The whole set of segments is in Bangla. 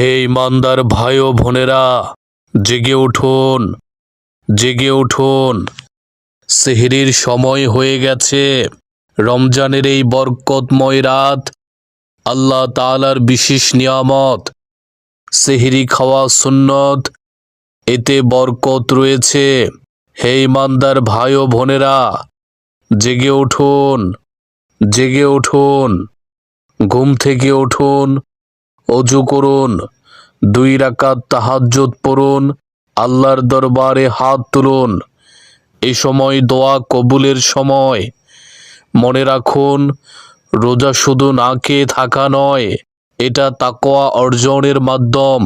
হে ইমানদার ভাই ও বোনেরা, জেগে উঠুন, জেগে উঠুন। সেহরির সময় হয়ে গেছে। রমজানের এই বরকতময় রাত আল্লাহ তাআলার বিশেষ নিয়ামত। সেহরি খাওয়া সুন্নত, এতে বরকত রয়েছে। হে ইমানদার ভাই ও বোনেরা, জেগে উঠুন, জেগে উঠুন। ঘুম থেকে উঠুন, অজু করুন, 2 রাকাত তাহাজ্জুদ পড়ুন, আল্লাহর দরবারে হাত তুলুন। এই সময় দোয়া কবুলের সময়। মনে রাখুন, রোজা শুধু না খেয়ে থাকা নয়, এটা তাকওয়া অর্জনের মাধ্যম,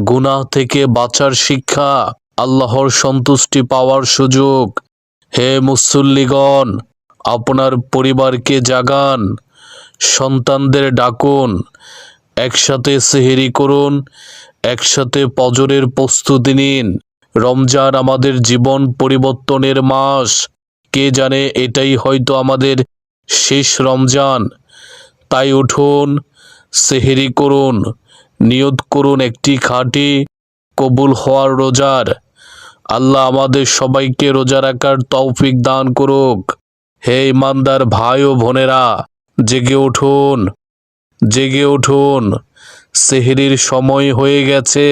গুনাহ থেকে বাঁচার শিক্ষা, আল্লাহর সন্তুষ্টি পাওয়ার সুযোগ। হে মুসল্লিগণ, আপনার পরিবারকে জাগান, সন্তানদের ডাকুন, একসাথে সেহরি করুন, একসাথে ফজরের প্রস্তুতি নিন। রমজান আমাদের জীবন পরিবর্তনের মাস। কে জানে এটাই হয়তো আমাদের শেষ রমজান। তাই উঠুন, সেহরি করুন, নিয়ত করুন একটি খাঁটি কবুল হওয়ার রোজার। আল্লাহ আমাদের সবাইকে রোজা রাখার তৌফিক দান করুক। হে ইমানদার ভাই ও বোনেরা, জেগে উঠুন, জেগে উঠুন। সেহরির সময় হয়ে গেছে।